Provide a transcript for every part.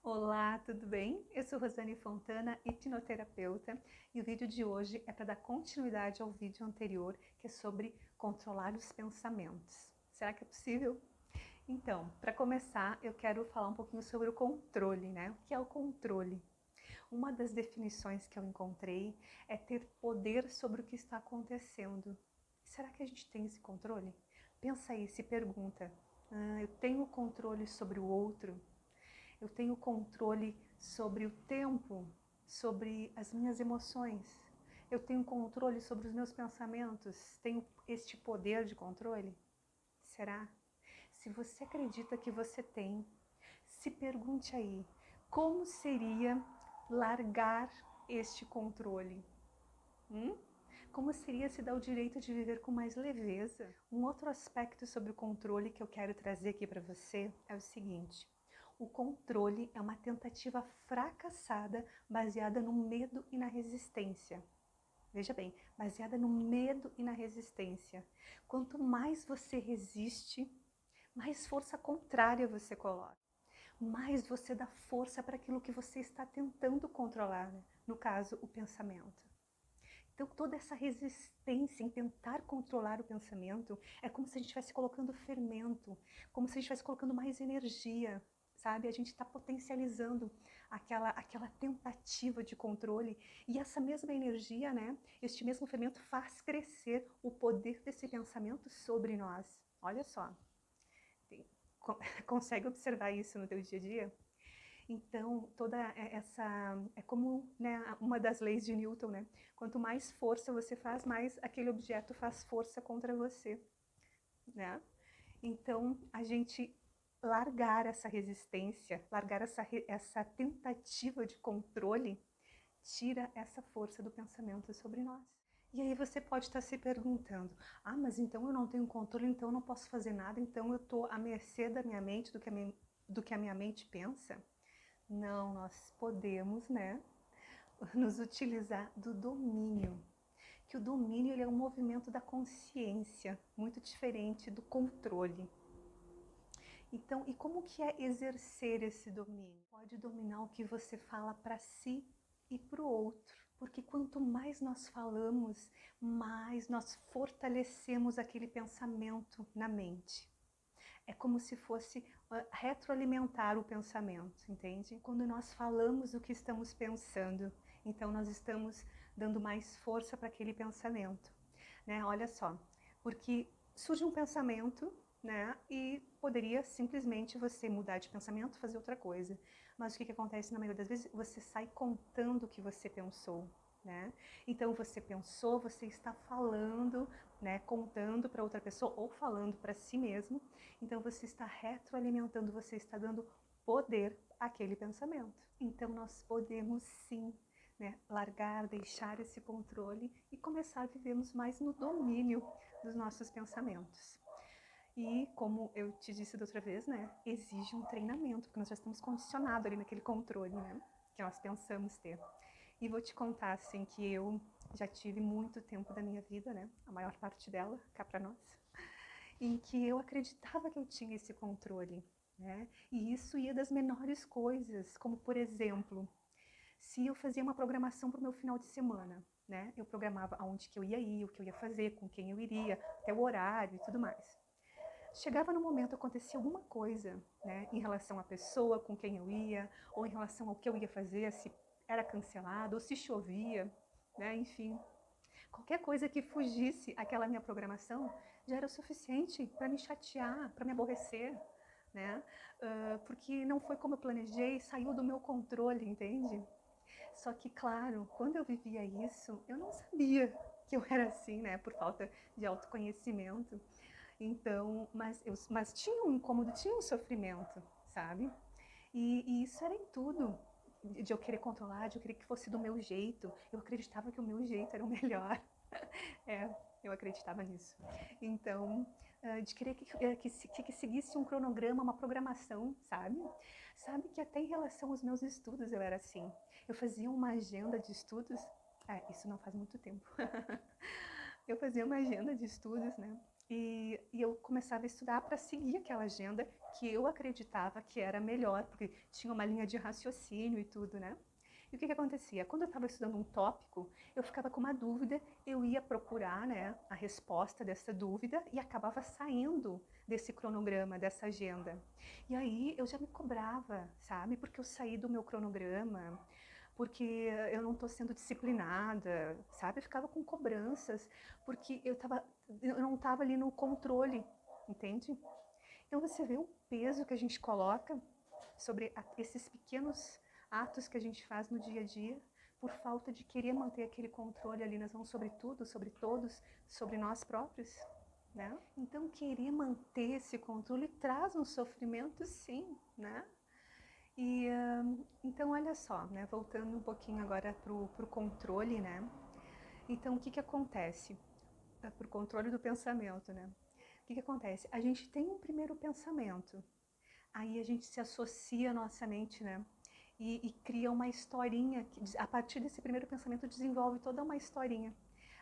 Olá, tudo bem? Eu sou Rosane Fontana, hipnoterapeuta, e o vídeo de hoje é para dar continuidade ao vídeo anterior, que é sobre controlar os pensamentos. Será que é possível? Então, para começar, eu quero falar um pouquinho sobre o controle, né? O que é o controle? Uma das definições que eu encontrei é ter poder sobre o que está acontecendo. Será que a gente tem esse controle? Pensa aí, se pergunta, eu tenho controle sobre o outro? Eu tenho controle sobre o tempo, sobre as minhas emoções. Eu tenho controle sobre os meus pensamentos. Tenho este poder de controle? Será? Se você acredita que você tem, se pergunte aí, como seria largar este controle? Como seria se dar o direito de viver com mais leveza? Um outro aspecto sobre o controle que eu quero trazer aqui para você é o seguinte: o controle é uma tentativa fracassada baseada no medo e na resistência. Veja bem, baseada no medo e na resistência. Quanto mais você resiste, mais força contrária você coloca. Mais você dá força para aquilo que você está tentando controlar, né? No caso, o pensamento. Então, toda essa resistência em tentar controlar o pensamento é como se a gente estivesse colocando fermento, como se a gente estivesse colocando mais energia, sabe? A gente está potencializando aquela tentativa de controle e essa mesma energia, né? Este mesmo fermento faz crescer o poder desse pensamento sobre nós. Olha só, tem, consegue observar isso no teu dia a dia? Então, toda essa é como, né, uma das leis de Newton, né? Quanto mais força você faz, mais aquele objeto faz força contra você, né? Então, a gente largar essa resistência, largar essa tentativa de controle, tira essa força do pensamento sobre nós. E aí você pode estar se perguntando, mas então eu não tenho controle, então eu não posso fazer nada, então eu estou à mercê da minha mente, do que a minha mente pensa? Não, nós podemos, né, nos utilizar do domínio. Que o domínio ele é um movimento da consciência, muito diferente do controle. Então, e como que é exercer esse domínio? Pode dominar o que você fala para si e para o outro. Porque quanto mais nós falamos, mais nós fortalecemos aquele pensamento na mente. É como se fosse retroalimentar o pensamento, entende? Quando nós falamos o que estamos pensando, então nós estamos dando mais força para aquele pensamento, né? Olha só, porque surge um pensamento, né? E poderia simplesmente você mudar de pensamento, fazer outra coisa. Mas o que acontece na maioria das vezes? Você sai contando o que você pensou, né? Então você pensou, você está falando, né, contando para outra pessoa ou falando para si mesmo. Então você está retroalimentando, você está dando poder àquele pensamento. Então nós podemos sim, né, largar, deixar esse controle e começar a vivermos mais no domínio dos nossos pensamentos. E como eu te disse da outra vez, né, exige um treinamento, porque nós já estamos condicionados ali naquele controle, né, que nós pensamos ter. E vou te contar, assim, que eu já tive muito tempo da minha vida, né, a maior parte dela, cá pra nós, em que eu acreditava que eu tinha esse controle, né, e isso ia das menores coisas, como por exemplo, se eu fazia uma programação para o meu final de semana, né, eu programava aonde que eu ia ir, o que eu ia fazer, com quem eu iria, até o horário e tudo mais. Chegava no momento, acontecia alguma coisa, né, em relação à pessoa com quem eu ia, ou em relação ao que eu ia fazer, se era cancelado, ou se chovia, né, enfim. Qualquer coisa que fugisse àquela minha programação já era o suficiente para me chatear, para me aborrecer, né? Porque não foi como eu planejei, saiu do meu controle, entende? Só que, claro, quando eu vivia isso, eu não sabia que eu era assim, né? Por falta de autoconhecimento. Então, mas tinha um incômodo, tinha um sofrimento, sabe? E isso era em tudo. De eu querer controlar, de eu querer que fosse do meu jeito. Eu acreditava que o meu jeito era o melhor. É, eu acreditava nisso. Então, de querer que seguisse um cronograma, uma programação, sabe? Sabe que até em relação aos meus estudos eu era assim. Eu fazia uma agenda de estudos. Isso não faz muito tempo. Eu fazia uma agenda de estudos, né? E eu começava a estudar para seguir aquela agenda que eu acreditava que era melhor, porque tinha uma linha de raciocínio e tudo, né? E o que acontecia? Quando eu estava estudando um tópico, eu ficava com uma dúvida, eu ia procurar, né, a resposta dessa dúvida e acabava saindo desse cronograma, dessa agenda. E aí eu já me cobrava, sabe? Porque eu saí do meu cronograma, porque eu não estou sendo disciplinada, sabe? Eu ficava com cobranças, porque eu não estava ali no controle, entende? Então você vê o peso que a gente coloca sobre esses pequenos atos que a gente faz no dia a dia, por falta de querer manter aquele controle ali nas mãos sobre tudo, sobre todos, sobre nós próprios, né? Então querer manter esse controle traz um sofrimento, sim, né? E então olha só, né? Voltando um pouquinho agora pro controle, né? Então o que acontece? Pro controle do pensamento, né? O que acontece? A gente tem um primeiro pensamento, aí a gente se associa à nossa mente, né? E cria uma historinha, que a partir desse primeiro pensamento desenvolve toda uma historinha.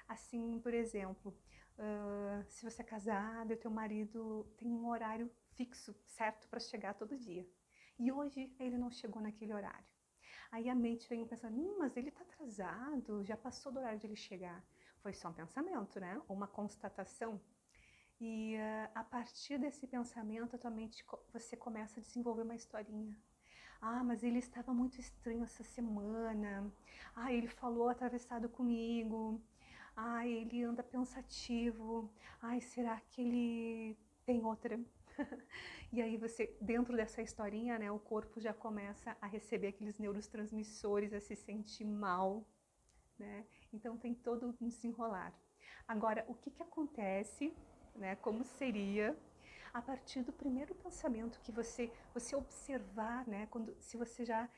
Assim, por exemplo, se você é casado e o teu marido tem um horário fixo, certo, para chegar todo dia. E hoje ele não chegou naquele horário. Aí a mente vem pensando, mas ele está atrasado, já passou do horário de ele chegar. Foi só um pensamento, né? Uma constatação. E a partir desse pensamento, a tua mente, você começa a desenvolver uma historinha. Ah, mas ele estava muito estranho essa semana. Ah, ele falou atravessado comigo. Ah, ele anda pensativo. Ai, será que ele tem outra? E aí você, dentro dessa historinha, né, o corpo já começa a receber aqueles neurotransmissores, a se sentir mal, né? Então tem todo um desenrolar. Agora, o que acontece, né, como seria a partir do primeiro pensamento que você observar, né, se você já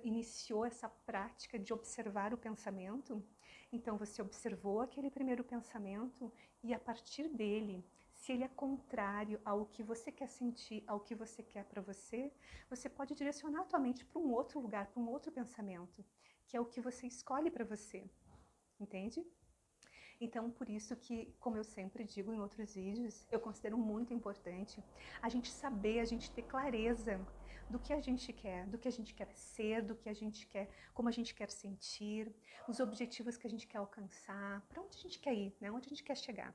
iniciou essa prática de observar o pensamento, então você observou aquele primeiro pensamento e a partir dele, se ele é contrário ao que você quer sentir, ao que você quer para você, você pode direcionar a tua mente para um outro lugar, para um outro pensamento, que é o que você escolhe para você, entende? Então, por isso que, como eu sempre digo em outros vídeos, eu considero muito importante a gente saber, a gente ter clareza do que a gente quer, do que a gente quer ser, do que a gente quer, como a gente quer sentir, os objetivos que a gente quer alcançar, para onde a gente quer ir, né? Onde a gente quer chegar.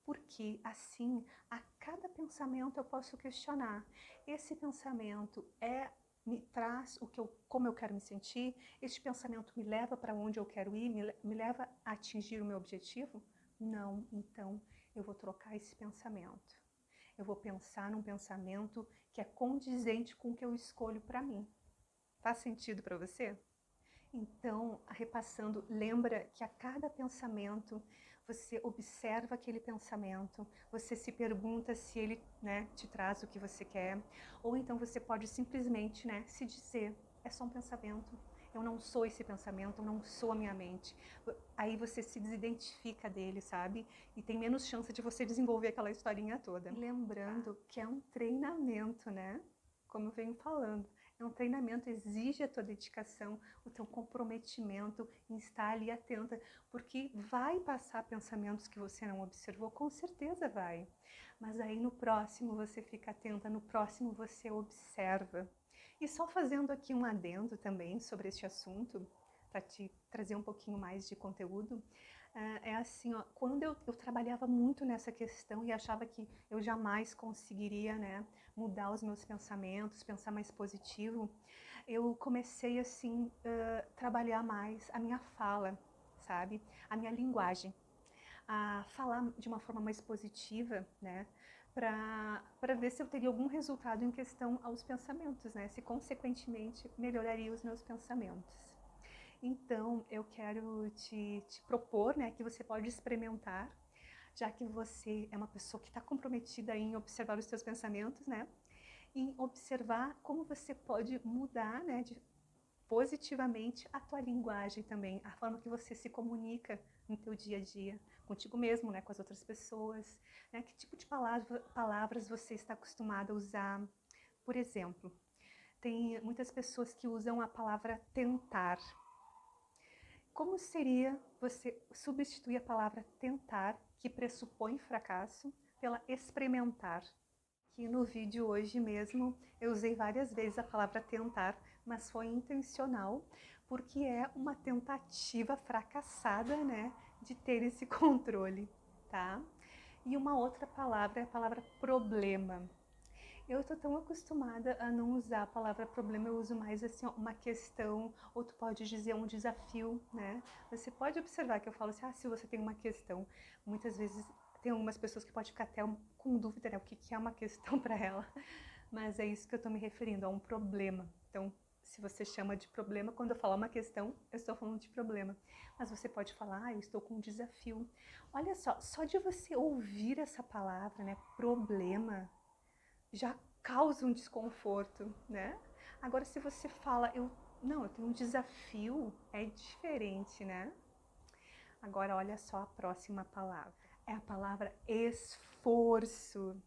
Porque assim, a cada pensamento eu posso questionar. Esse pensamento me traz como eu quero me sentir? Este pensamento me leva para onde eu quero ir? Me leva a atingir o meu objetivo? Não, então eu vou trocar esse pensamento. Eu vou pensar num pensamento que é condizente com o que eu escolho para mim. Faz sentido para você? Então, repassando, lembra que a cada pensamento você observa aquele pensamento, você se pergunta se ele, né, te traz o que você quer, ou então você pode simplesmente, né, se dizer, é só um pensamento, eu não sou esse pensamento, eu não sou a minha mente. Aí você se desidentifica dele, sabe? E tem menos chance de você desenvolver aquela historinha toda. E lembrando que é um treinamento, né? Como eu venho falando. É um treinamento, exige a tua dedicação, o teu comprometimento em estar ali atenta, porque vai passar pensamentos que você não observou, com certeza vai. Mas aí no próximo você fica atenta, no próximo você observa. E só fazendo aqui um adendo também sobre este assunto, para te trazer um pouquinho mais de conteúdo, é assim, ó, quando eu trabalhava muito nessa questão e achava que eu jamais conseguiria, né, mudar os meus pensamentos, pensar mais positivo, eu comecei assim trabalhar mais a minha fala, sabe, a minha linguagem, a falar de uma forma mais positiva, né, para ver se eu teria algum resultado em questão aos pensamentos, né, se consequentemente melhoraria os meus pensamentos. Então, eu quero te propor, né, que você pode experimentar, já que você é uma pessoa que está comprometida em observar os seus pensamentos, né, em observar como você pode mudar, né, positivamente a tua linguagem também, a forma que você se comunica no teu dia a dia, contigo mesmo, né, com as outras pessoas, né, que tipo de palavras você está acostumado a usar. Por exemplo, tem muitas pessoas que usam a palavra tentar. Como seria você substituir a palavra tentar, que pressupõe fracasso, pela experimentar. Que no vídeo hoje mesmo eu usei várias vezes a palavra tentar, mas foi intencional, porque é uma tentativa fracassada, né, de ter esse controle, tá? E uma outra palavra é a palavra problema. Eu tô tão acostumada a não usar a palavra problema, eu uso mais assim, ó, uma questão, ou tu pode dizer um desafio, né? Você pode observar que eu falo assim, se você tem uma questão, muitas vezes tem algumas pessoas que podem ficar até com dúvida, né? O que é uma questão para ela, mas é isso que eu tô me referindo, a um problema. Então, se você chama de problema, quando eu falo uma questão, eu estou falando de problema. Mas você pode falar, eu estou com um desafio. Olha só de você ouvir essa palavra, né? Problema, já causa um desconforto, né? Agora, se você fala, eu tenho um desafio, é diferente, né? Agora, olha só a próxima palavra. É a palavra esforço.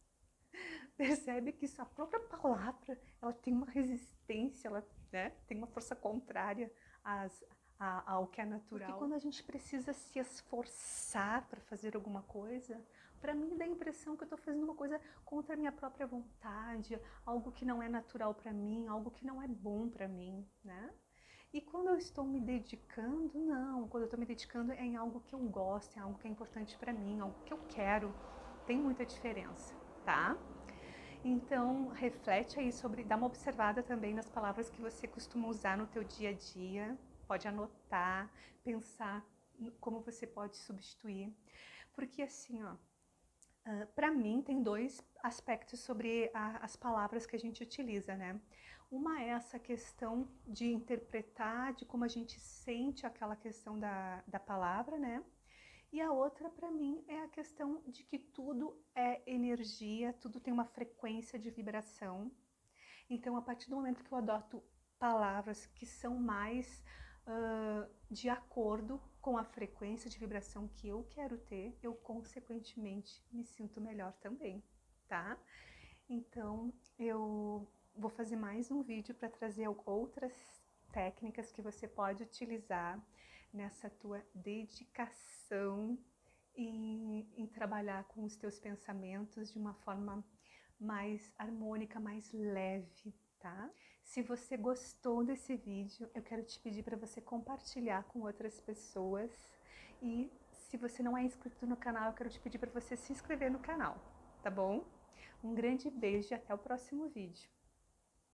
Percebe que essa própria palavra, ela tem uma resistência, ela, né, tem uma força contrária ao que é natural. Porque quando a gente precisa se esforçar para fazer alguma coisa, para mim dá a impressão que eu estou fazendo uma coisa contra a minha própria vontade, algo que não é natural para mim, algo que não é bom para mim, né? E quando eu estou me dedicando, não. Quando eu estou me dedicando é em algo que eu gosto, é algo que é importante para mim, algo que eu quero. Tem muita diferença, tá? Então, reflete aí sobre, dá uma observada também nas palavras que você costuma usar no teu dia a dia. Pode anotar, pensar como você pode substituir. Porque assim, ó, para mim tem dois aspectos sobre as palavras que a gente utiliza, né? Uma é essa questão de interpretar, de como a gente sente aquela questão da palavra, né? E a outra, para mim, é a questão de que tudo é energia, tudo tem uma frequência de vibração. Então, a partir do momento que eu adoto palavras que são mais de acordo com a frequência de vibração que eu quero ter, eu, consequentemente, me sinto melhor também, tá? Então, eu vou fazer mais um vídeo para trazer outras técnicas que você pode utilizar nessa tua dedicação em trabalhar com os teus pensamentos de uma forma mais harmônica, mais leve, tá? Se você gostou desse vídeo, eu quero te pedir para você compartilhar com outras pessoas e se você não é inscrito no canal, eu quero te pedir para você se inscrever no canal, tá bom? Um grande beijo e até o próximo vídeo.